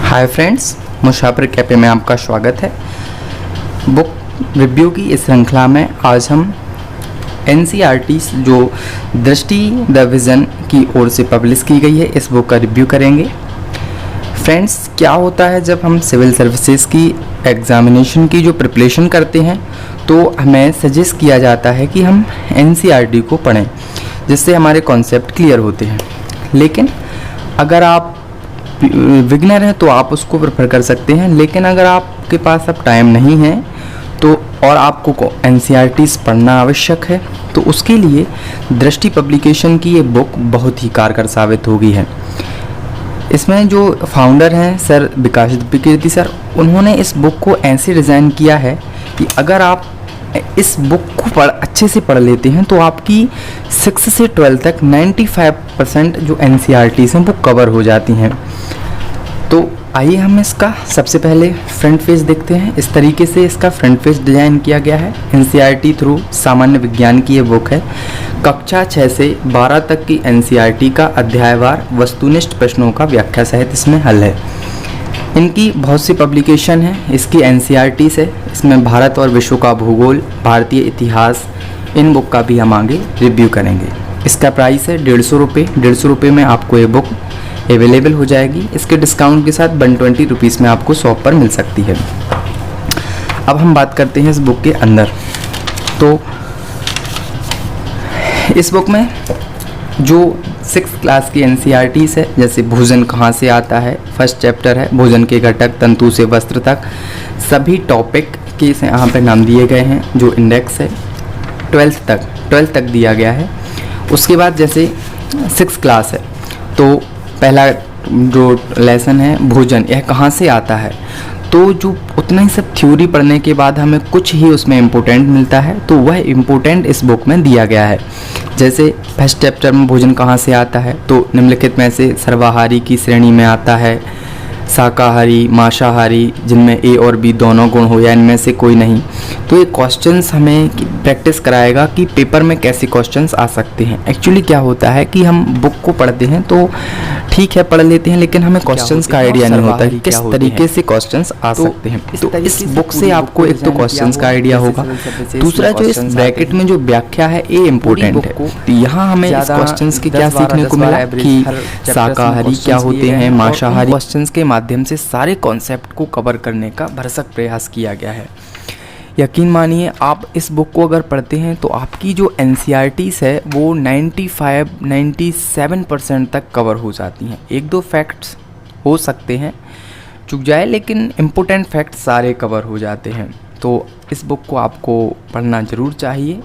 Hi friends, मुसाफिर cafe में आपका स्वागत है। बुक रिव्यू की इस श्रृंखला में आज हम एनसीईआरटी जो दृष्टि द विज़न की ओर से पब्लिश की गई है इस बुक का रिव्यू करेंगे। फ्रेंड्स, क्या होता है जब हम सिविल सर्विसेज की एग्ज़ामिनेशन की जो प्रिपरेशन करते हैं तो हमें सजेस्ट किया जाता है कि हम एनसीईआरटी को पढ़ें, जिससे हमारे कॉन्सेप्ट क्लियर होते हैं। लेकिन अगर आप बिगिनर हैं तो आप उसको प्रेफर कर सकते हैं, लेकिन अगर आपके पास अब टाइम नहीं है तो और आपको एनसीईआरटीज़ पढ़ना आवश्यक है तो उसके लिए दृष्टि पब्लिकेशन की ये बुक बहुत ही कारगर साबित होगी है। इसमें जो फाउंडर हैं सर विकास द्विवेदी सर, उन्होंने इस बुक को ऐसे डिज़ाइन किया है कि अगर आप इस बुक को अच्छे से पढ़ लेते हैं तो आपकी 6 से 12 तक 95% जो एनसीईआरटीज़ हैं वो कवर हो जाती हैं। तो आइए हम इसका सबसे पहले फ्रंट पेज देखते हैं। इस तरीके से इसका फ्रंट पेज डिज़ाइन किया गया है। एनसीईआरटी थ्रू सामान्य विज्ञान की ये बुक है। कक्षा 6 से 12 तक की एनसीईआरटी का अध्यायवार वस्तुनिष्ठ प्रश्नों का व्याख्या सहित इसमें हल है। इनकी बहुत सी पब्लिकेशन है इसकी एनसीईआरटी से। इसमें भारत और विश्व का भूगोल, भारतीय इतिहास, इन बुक का भी हम आगे रिव्यू करेंगे। इसका प्राइस है 150 रुपये। 150 रुपये में आपको ये बुक अवेलेबल हो जाएगी। इसके डिस्काउंट के साथ 120 रुपीज़ में आपको शॉप पर मिल सकती है। अब हम बात करते हैं इस बुक के अंदर। तो इस बुक में जो 6th क्लास की एनसीईआरटीज़ है, जैसे भोजन कहाँ से आता है, फर्स्ट चैप्टर है भोजन के घटक, तंतु से वस्त्र तक, सभी टॉपिक के यहाँ पर नाम दिए गए हैं। जो इंडेक्स है 12th तक दिया गया है। उसके बाद जैसे 6th क्लास है तो पहला जो लेसन है भोजन, यह कहाँ से आता है, तो जो उतना ही सब थ्योरी पढ़ने के बाद हमें कुछ ही उसमें इम्पोर्टेंट मिलता है, तो वह इम्पोर्टेंट इस बुक में दिया गया है। जैसे फर्स्ट चैप्टर में भोजन कहाँ से आता है तो निम्नलिखित में से सर्वाहारी की श्रेणी में आता है, शाकाहारी, मांसाहारी, जिनमें ए और बी दोनों गुण हो या इनमें से कोई नहीं। तो ये क्वेश्चंस हमें प्रैक्टिस कराएगा कि पेपर में कैसे क्वेश्चंस आ सकते हैं। एक्चुअली क्या होता है कि हम बुक को पढ़ते हैं तो ठीक है पढ़ लेते हैं, लेकिन हमें क्वेश्चंस का आइडिया नहीं होता है किस तरीके से क्वेश्चंस आ सकते हैं। तो इस बुक से आपको एक तो क्वेश्चंस का आइडिया होगा, दूसरा जो इस ब्रैकेट में जो व्याख्या है ये इम्पोर्टेंट है। तो यहाँ हमें इस क्वेश्चंस के क्या सीखने को मिला कि शाकाहारी क्या होते हैं, मांसाहारी, क्वेश्चंस के माध्यम से सारे कॉन्सेप्ट को कवर करने का भरसक प्रयास किया गया है। यकीन मानिए आप इस बुक को अगर पढ़ते हैं तो आपकी जो एनसीईआरटीज़ है वो 95-97% तक कवर हो जाती हैं। एक दो फैक्ट्स हो सकते हैं चूक जाए, लेकिन इम्पोर्टेंट फैक्ट्स सारे कवर हो जाते हैं। तो इस बुक को आपको पढ़ना ज़रूर चाहिए।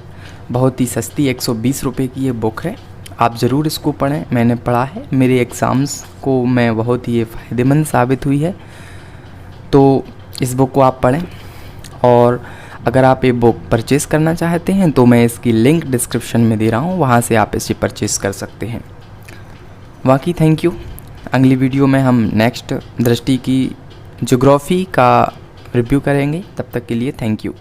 बहुत ही सस्ती 120 रुपये की ये बुक है, आप ज़रूर इसको पढ़ें। मैंने पढ़ा है, मेरे एग्ज़ाम्स को मैं बहुत ही फ़ायदेमंद साबित हुई है। तो इस बुक को आप पढ़ें, और अगर आप ये बुक परचेज़ करना चाहते हैं तो मैं इसकी लिंक डिस्क्रिप्शन में दे रहा हूँ, वहाँ से आप इसे परचेज़ कर सकते हैं। बाकी थैंक यू। अगली वीडियो में हम नेक्स्ट दृष्टि की ज्योग्राफी का रिव्यू करेंगे। तब तक के लिए थैंक यू।